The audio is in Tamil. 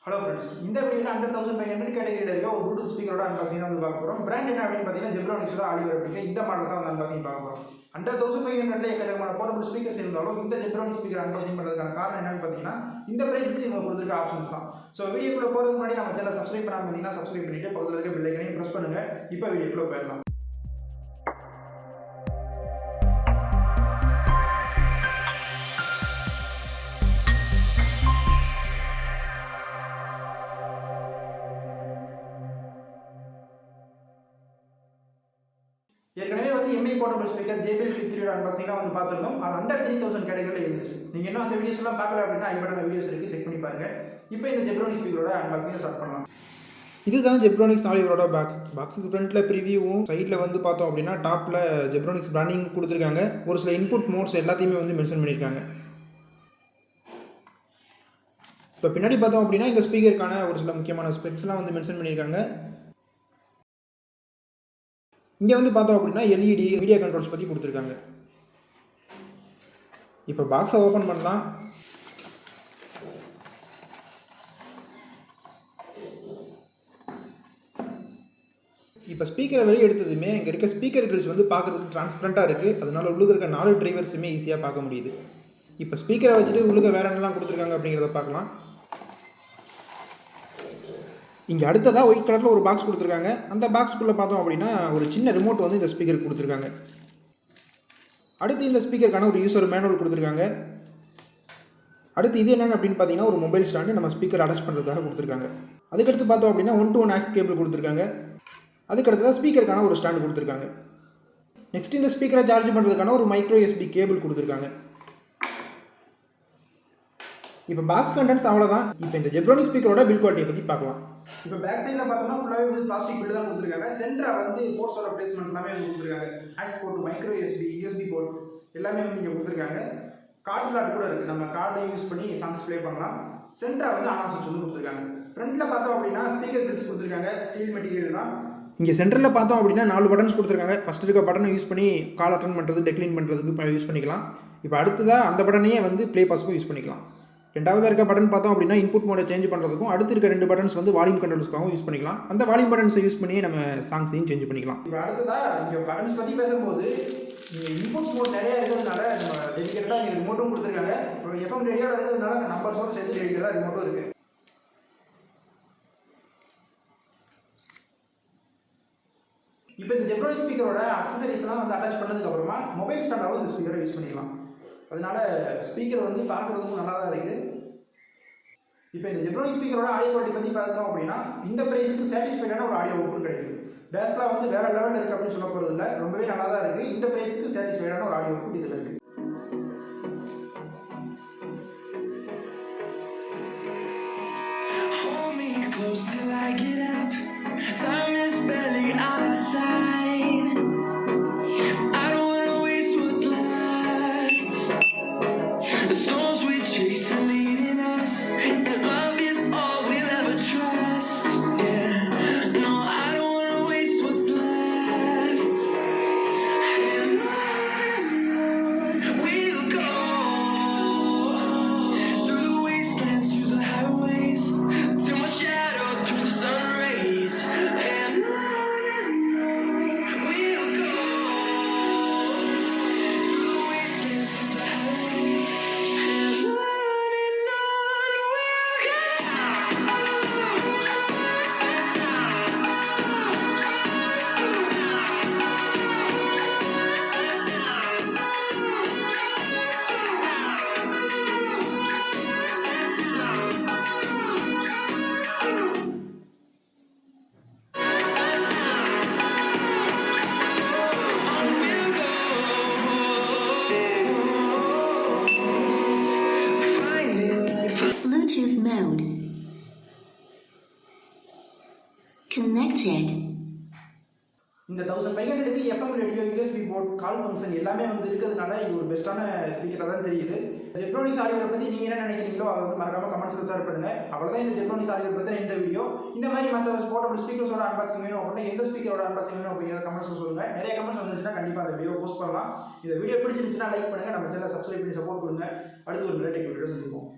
Hello friends, இந்த வீடியோல 100,500 கேட்டகரியில இருக்க ஒரு ப்ளூடூத் ஸ்பீக்கரோட அன்பாக்சிங் தான் பார்க்க போறோம். பிராண்ட் என்ன அப்படின்னு பார்த்தீங்கன்னா Zebronics Oliver அப்படிங்கிற இந்த மாடல் தான் அன்பாக்சிங் பார்க்க போறோம். 100,500ல எக்கச்சக்கமான போர்ட்டபிள் ஸ்பீக்கர்ஸ் இருந்தாலும் இந்த Zebronics ஸ்பீக்கர் அன்பாக்சிங் பண்றதுக்கான காரணம் என்னன்னு பார்த்தீங்கன்னா இந்த பிரைஸ்க்கு இவங்க கொடுத்துருக்க ஆப்ஷன்ஸ் தான். ஸோ வீடியோக்குள்ள போறதுக்கு முன்னாடி நம்ம சேனலை சப்ஸ்கிரைப் பண்ணாம இருந்தீங்கன்னா சப்ஸ்கிரைப் பண்ணிட்டு பக்கத்தில் இருக்க பெல் ஐக்கனையும் பிரஸ் பண்ணுங்க. இப்போ வீடியோக்குள்ள போயிடலாம். ஏற்கனவே வந்து Mi portable speaker JBL Clip 3 அன்பாக்சிங்லாம் வந்து பார்த்துருந்தோம். அது அண்டர் 3000 கேட்டகரியில் இருந்துச்சு. நீங்கள் இன்னும் அந்த வீடியோஸ்லாம் பார்க்கல அப்படின்னா ஐபட்டன வீடியோஸ் இருக்குது, செக் பண்ணி பாருங்கள். இப்போ இந்த Zebronics ஸ்பீக்கரோட அன்பாக்சிங்கை ஸ்டார்ட் பண்ணலாம். இதுதான் Zebronics Oliverோட பாக்ஸுக்கு ஃப்ரண்ட்டில் ப்ரிவியூவும் சைடில் வந்து பார்த்தோம் அப்படின்னா டாப்பில் Zebronics பிராண்டிங் கொடுத்துருக்காங்க. ஒரு சில இன்புட் மோட்ஸ் எல்லாத்தையுமே வந்து மென்ஷன் பண்ணியிருக்காங்க. இப்போ பின்னாடி பார்த்தோம் அப்படின்னா இந்த ஸ்பீக்கருக்கான ஒரு சில முக்கியமான ஸ்பெக்ஸ்லாம் வந்து மென்ஷன் பண்ணியிருக்காங்க. இங்கே வந்து பார்த்தோம் அப்படின்னா LED மீடியா கண்ட்ரோல்ஸ் பற்றி கொடுத்துருக்காங்க. இப்போ பாக்ஸை ஓப்பன் பண்ணலாம். இப்போ ஸ்பீக்கரை வெளியே எடுத்ததுமே இங்கே இருக்க ஸ்பீக்கர் கிரில்ஸ் வந்து பார்க்குறதுக்கு டிரான்ஸ்பரண்ட்டாக இருக்குது. அதனால உள்ளுக்கு இருக்க 4 டிரைவர்ஸுமே ஈஸியாக பார்க்க முடியுது. இப்போ ஸ்பீக்கரை வச்சுட்டு உள்ளுக்க வேறு என்னெல்லாம் கொடுத்துருக்காங்க அப்படிங்கிறத பார்க்கலாம். இங்கே அடுத்ததாக ஒயிட் கலரில் ஒரு பாக்ஸ் கொடுத்துருக்காங்க. அந்த பாக்ஸ்க்குள்ளே பார்த்தோம் அப்படின்னா ஒரு சின்ன ரிமோட் வந்து இந்த ஸ்பீக்கருக்கு கொடுத்துருக்காங்க. அடுத்து இந்த ஸ்பீக்கருக்கான ஒரு யூசர் மேனுவல் கொடுத்துருக்காங்க. அடுத்து இது என்னென்னு அப்படின்னு பார்த்தீங்கன்னா ஒரு மொபைல் ஸ்டாண்டு நம்ம ஸ்பீக்கர் அட்டாச் பண்ணுறதுக்காக கொடுத்துருக்காங்க. அதுக்கடுத்து பார்த்தோம் அப்படின்னா 1-to-1 ஆக்ஸ் கேபிள் கொடுத்துருக்காங்க. அதுக்கடுத்து தான் ஸ்பீக்கருக்கான ஒரு ஸ்டாண்டு கொடுத்துருக்காங்க. நெக்ஸ்ட் இந்த ஸ்பீக்கரை சார்ஜ் பண்ணுறதுக்கான ஒரு மைக்ரோ USB கேபிள் கொடுத்துருக்காங்க. இப்போ பாக்ஸ் கண்டென்ட்ஸ் அவ்வளோதான். இப்போ இந்த Zebronics ஸ்பீக்கரோட பில் குவாலிட்டியை பற்றி பார்க்கலாம். இப்போ பேக் சைடில் பார்த்தோம்னா ஃபுல்லாகவே வந்து பிளாஸ்டிக் பில் தான் கொடுத்துருக்காங்க. சென்டராக வந்து போர்ட்ஸோட பிளேஸ்மெண்ட் எல்லாமே வந்து கொடுத்துருக்காங்க. Aux port, micro USB port எல்லாமே வந்து இங்கே கொடுத்துருக்காங்க. கார்ட் ஸ்லாட் கூட இருக்குது. நம்ம கார்டை யூஸ் பண்ணி சாங்ஸ் ப்ளே பண்ணலாம். சென்டராக வந்து ஆன் ஆஃப் சுவிட்ச் வந்து கொடுத்துருக்காங்க. ஃப்ரண்ட்டில் பார்த்தோம் அப்படின்னா ஸ்பீக்கர் கிரில்ஸ் கொடுத்துருக்காங்க. ஸ்டீல் மெட்டீரியல் தான். இங்கே சென்டரில் பார்த்தோம் அப்படின்னா 4 பட்டன்ஸ் கொடுத்துருக்காங்க. ஃபஸ்ட் இருக்க பட்டனை யூஸ் பண்ணி கால் அட்டன் பண்ணுறது, டெக்ளைன் பண்ணுறதுக்கு யூஸ் பண்ணிக்கலாம். இப்போ அடுத்ததாக அந்த பட்டனையே வந்து ப்ளே பாஸ்க்கும் யூஸ் பண்ணிக்கலாம். ரெண்டாவதாக இருக்க பட்டன் பார்த்தோம் அப்படின்னா இன்புட் மோடை சேஞ்ச் பண்ணுறதுக்கும், அடுத்து இருக்க 2 பட்டன்ஸ் வந்து வால்யூம் கண்ட்ரோல்ஸ்க்காகவும் யூஸ் பண்ணிக்கலாம். அந்த வால்யூம் பட்டன்ஸை யூஸ் பண்ணி நம்ம சாங்ஸையும் சேஞ்ச் பண்ணிக்கலாம். இப்போ அடுத்ததாக இங்கே பட்டன்ஸ் பற்றி பேசும்போது இங்கே இன்புட்ஸ் மோட் நிறையா இருக்கிறதுனால நம்ம டெடிக்கேட்டாக இங்கே ரிமோட்டும் கொடுத்துருக்காங்க. இப்போ FM ரேடியோவில் இருக்கிறதுனால அந்த நம்பர்ஸோடு சேர்த்து டெடிக்கேட்டாக ரிமோட்டும் இருக்குது. இப்போ இந்த Zebronics ஸ்பீக்கரோட அக்சசரிஸ்லாம் வந்து அட்டாச் பண்ணதுக்கப்புறமா மொபைல் ஸ்டாண்டாகவும் இந்த ஸ்பீக்கரை யூஸ் பண்ணிக்கலாம். அதனால ஸ்பீக்கர் வந்து பார்க்குறதுக்கும் நல்லா தான் இருக்குது. இப்போ இந்த Zebronics ஸ்பீக்கரோட ஆடியோ குவாலிட்டி பற்றி பார்த்தோம் அப்படின்னா இந்த ப்ரைஸுக்கு சாட்டிஸ்ஃபைடான ஒரு ஆடியோ அவுட்புட் கிடைக்குது. பேஸ்லாம் வந்து வேறு லெவலில் இருக்குது அப்படின்னு சொல்ல போகிறது இல்லை, ரொம்பவே நல்லா தான் இருக்குது. இந்த ப்ரைஸுக்கு சாட்டிஸ்ஃபைடான ஒரு ஆடியோ அவுட்புட் இதில் இருக்குது. Connected. இந்த 1500க்கு FM radio, USB port, call function எல்லாமே வந்து இருக்கிறதுனால இது ஒரு பெஸ்ட்டான ஸ்பீக்கராக தான் தெரியுது. Zebronics Oliver பற்றி நீங்கள் என்ன நினைக்கிறீங்களோ அதை வந்து மறக்காமல் கமெண்ட்ஸில் ஷேர் பண்ணுங்கள். அவ்வளோதான் இந்த Zebronics Oliver பற்றின இந்த வீடியோ. இந்த மாதிரி மற்ற போர்ட்டபிள் ஸ்பீக்கர்ஸோட அன்பாக்சிங் வேணும் அப்படின்னா எந்த ஸ்பீக்கரோட அன்பாக்சிங் வேணும் அப்படிங்கிற கமெண்ட்ஸில் சொல்லுங்கள். நிறைய கமெண்ட்ஸ் வந்துச்சுன்னா கண்டிப்பாக அந்த வீடியோ போஸ்ட் பண்ணலாம். இந்த வீடியோ பிடிச்சிருந்துச்சுன்னா லைக் பண்ணுங்கள், நம்ம சேனலை சப்ஸ்கிரைப் பண்ணி சப்போர்ட் கொடுங்க. அடுத்து ஒரு நல்ல டெக் வீடியோ சந்திப்போம்.